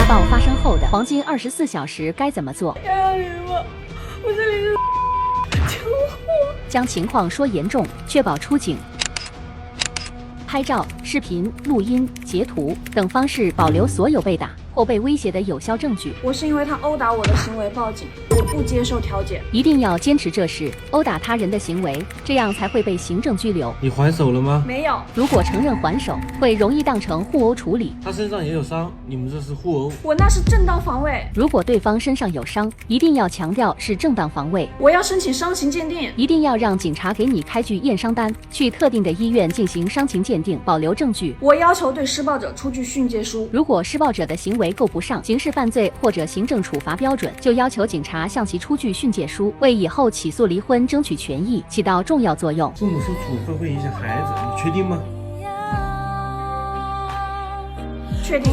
报发生后的黄金24小时该怎么做？我这里是救我！将情况说严重，确保出警。拍照、视频、录音、截图等方式保留所有被打或被威胁的有效证据。我是因为他殴打我的行为报警，我不接受调解。一定要坚持这是殴打他人的行为，这样才会被行政拘留。你还手了吗？没有。如果承认还手，会容易当成互殴处理。他身上也有伤，你们这是互殴。我那是正当防卫。如果对方身上有伤，一定要强调是正当防卫。我要申请伤情鉴定。一定要让警察给你开具验伤单，去特定的医院进行伤情鉴定，保留证据。我要求对施暴者出具训诫书。如果施暴者的行为够不上刑事犯罪或者行政处罚标准，就要求警察向其出具训诫书，为以后起诉离婚争取权益起到重要作用。父母受处分会影响孩子，你确定吗？确定。